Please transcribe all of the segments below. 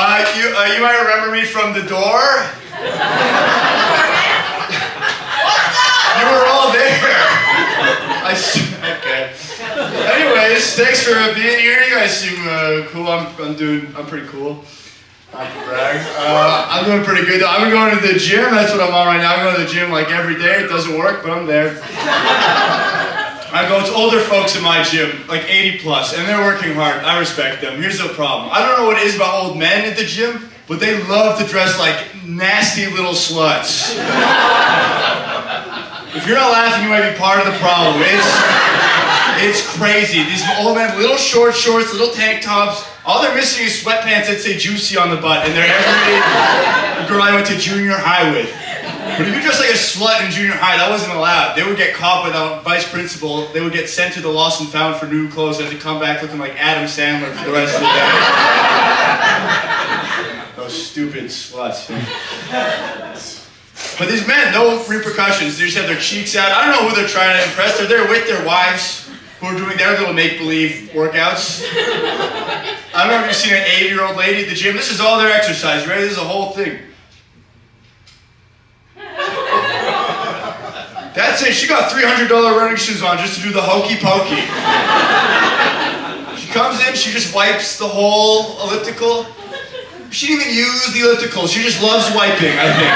You might remember me from the door. You were all there. Okay. Anyways, thanks for being here. You guys seem cool. I'm pretty cool. Not to brag. I'm doing pretty good though. I've been going to the gym. That's what I'm on right now. I'm going to the gym like every day. It doesn't work, but I'm there. It's older folks in my gym, like 80 plus, and they're working hard. I respect them. Here's the problem. I don't know what it is about old men at the gym, but they love to dress like nasty little sluts. If you're not laughing, you might be part of the problem. It's crazy. These old men, little short shorts, little tank tops. All they're missing is sweatpants that say juicy on the butt, and they're every girl I went to junior high with. But if you dress like a slut in junior high, that wasn't allowed. They would get caught by the vice principal. They would get sent to the lost and found for new clothes and have to come back looking like Adam Sandler for the rest of the day. Those stupid sluts. But these men, no repercussions. They just have their cheeks out. I don't know who they're trying to impress. They're there with their wives who are doing their little make-believe workouts. I don't know if you've seen an 80-year-old lady at the gym. This is all their exercise, right? This is a whole thing. That's it. She got $300 running shoes on just to do the hokey pokey. She comes in, she just wipes the whole elliptical. She didn't even use the elliptical. She just loves wiping, I think.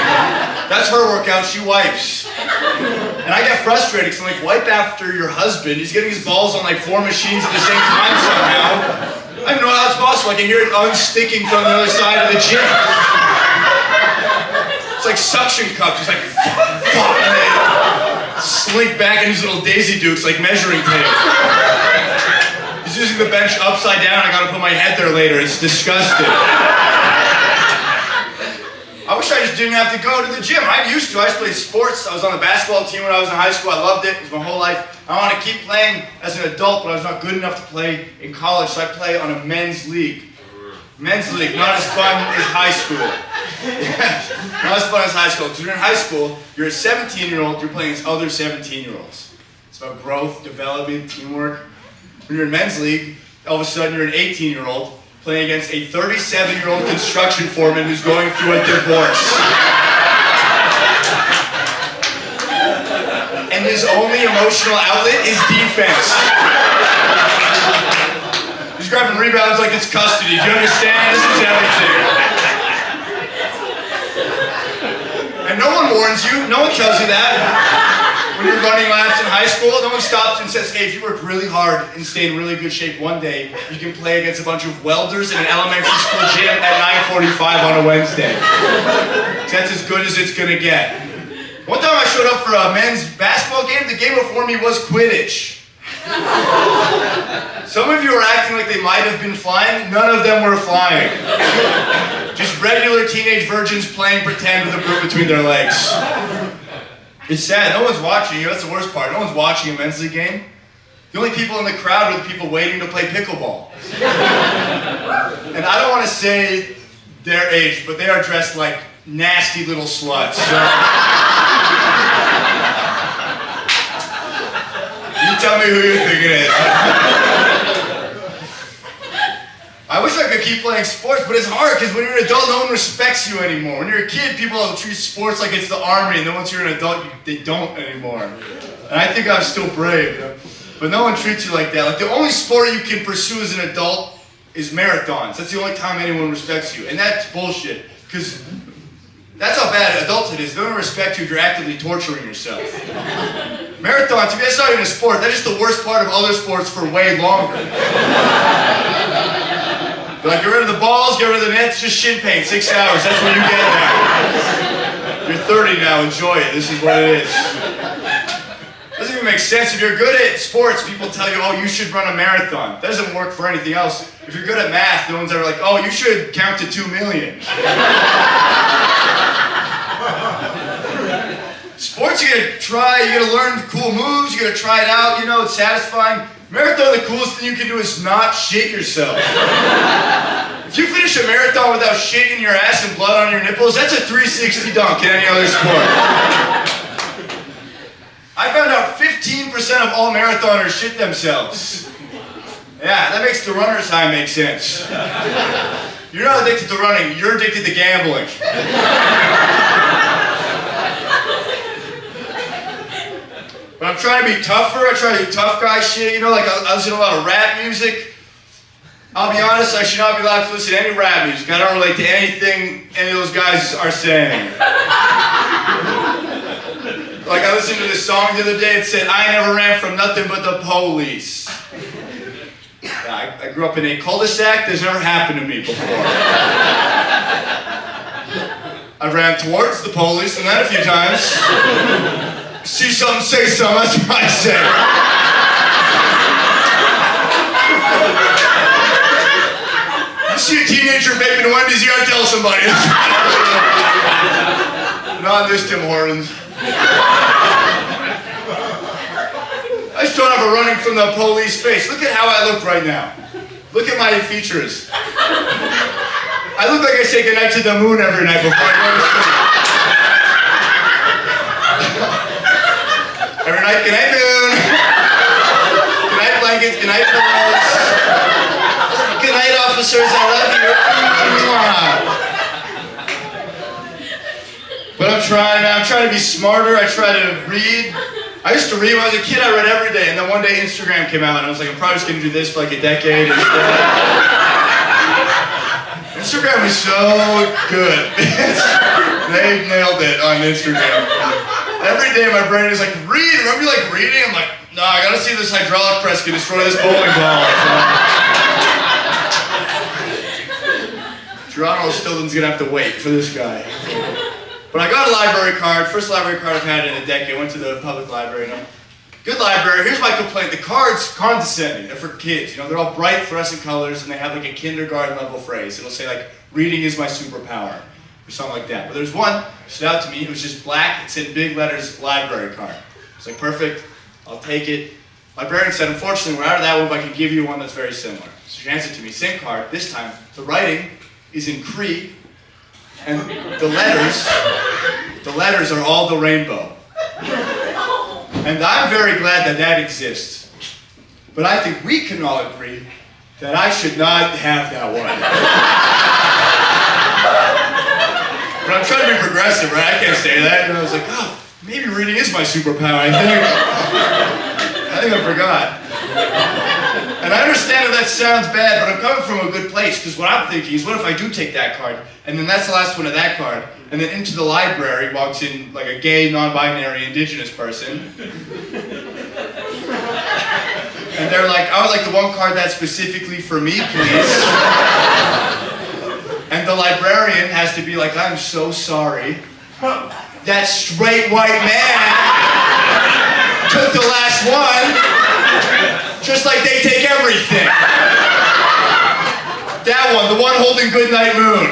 That's her workout. She wipes. And I get frustrated because I'm like, wipe after your husband. He's getting his balls on like 4 machines at the same time somehow. I don't know how that's possible. I can hear it unsticking from the other side of the gym. It's like suction cups. It's like, and they slink back in these little Daisy Dukes like measuring tape. He's using the bench upside down. I gotta put my head there later. It's disgusting. I wish I just didn't have to go to the gym. I used to. I used to play sports. I was on the basketball team when I was in high school. I loved it. It was my whole life. I want to keep playing as an adult, but I was not good enough to play in college, so I play on a men's league. Men's league, not as fun as high school. Not as fun as high school. Because when you're in high school, you're a 17-year-old, you're playing against other 17-year-olds. It's about growth, development, teamwork. When you're in men's league, all of a sudden you're an 18-year-old playing against a 37-year-old construction foreman who's going through a divorce. And his only emotional outlet is defense. He's grabbing rebounds like it's custody. Do you understand? This is everything. And no one warns you. No one tells you that. When you're running laps in high school, no one stops and says, hey, if you work really hard and stay in really good shape one day, you can play against a bunch of welders in an elementary school gym at 9:45 on a Wednesday. That's as good as it's going to get. One time I showed up for a men's basketball game. The game before me was Quidditch. Some of you are acting like they might have been flying. None of them were flying. Just regular teenage virgins playing pretend with a broom between their legs. It's sad. No one's watching you. That's the worst part. No one's watching a men's league game. The only people in the crowd are the people waiting to play pickleball. And I don't want to say their age, but they are dressed like nasty little sluts. So you tell me who you think it is. I wish I could keep playing sports, but it's hard because when you're an adult, no one respects you anymore. When you're a kid, people treat sports like it's the army, and then once you're an adult, they don't anymore. And I think I'm still brave, but no one treats you like that. Like the only sport you can pursue as an adult is marathons. That's the only time anyone respects you, and that's bullshit. Because that's how bad adulthood is. They don't respect you if you're actively torturing yourself. Marathon, to me, that's not even a sport. That's just the worst part of other sports for way longer. Like, get rid of the balls, get rid of the nets, just shin pain, 6 hours, that's what you get now. You're 30 now, enjoy it, this is what it is. Doesn't even make sense. If you're good at sports, people tell you, oh, you should run a marathon. That doesn't work for anything else. If you're good at math, no one's ever like, oh, you should count to 2 million. Sports, you gotta try, you gotta learn cool moves, you gotta try it out, you know, it's satisfying. Marathon, the coolest thing you can do is not shit yourself. If you finish a marathon without shit in your ass and blood on your nipples, that's a 360 dunk in any other sport. I found out 15% of all marathoners shit themselves. Yeah, that makes the runner's high make sense. You're not addicted to running, you're addicted to gambling. But I'm trying to be tougher, I try to do tough guy shit, you know, like I listen to a lot of rap music. I'll be honest, I should not be allowed to listen to any rap music. I don't relate to anything any of those guys are saying. Like I listened to this song the other day, it said, I never ran from nothing but the police. I grew up in a cul-de-sac, that's never happened to me before. I ran towards the police, and then a few times. See something, say something, that's what I say. You see a teenager vaping Wendy's, you gotta tell somebody. Not this Tim Hortons. I just don't have a running from the police face. Look at how I look right now. Look at my features. I look like I say goodnight to the moon every night before I go to sleep. Every night, goodnight moon. Goodnight blankets, goodnight pillows. Goodnight officers, I love you. But I'm trying to be smarter, I try to read. I used to read when I was a kid, I read every day, and then one day Instagram came out and I was like, I'm probably just gonna do this for like a decade instead. Instagram is so good. They nailed it on Instagram. Every day my brain is like, read, remember you like reading? I'm like, no, I gotta see this hydraulic press can destroy this bowling ball. Toronto Stillden's gonna have to wait for this guy. But I got a library card, first library card I've had in a decade. I went to the public library. Good library, here's my complaint. The card's condescending, they're for kids. You know, they're all bright fluorescent colors and they have like a kindergarten level phrase. It'll say like, reading is my superpower, or something like that. But there's one that stood out to me, it was just black, it said big letters, library card. It's like, perfect, I'll take it. Librarian said, unfortunately, we're out of that one, but I can give you one that's very similar. So she hands it to me, same card, this time, the writing is in Cree, and the letters are all the rainbow. And I'm very glad that that exists. But I think we can all agree that I should not have that one. But I'm trying to be progressive, right? I can't say that. And I was like, oh, maybe reading is my superpower. I think I forgot. And I understand if that sounds bad, but I'm coming from a good place, because what I'm thinking is, what if I do take that card, and then that's the last one of that card, and then into the library walks in like a gay, non-binary, indigenous person. And they're like, I would like the one card that's specifically for me, please. And the librarian has to be like, I'm so sorry. That straight white man took the last one, just like they take everything. That one, the one holding Goodnight Moon.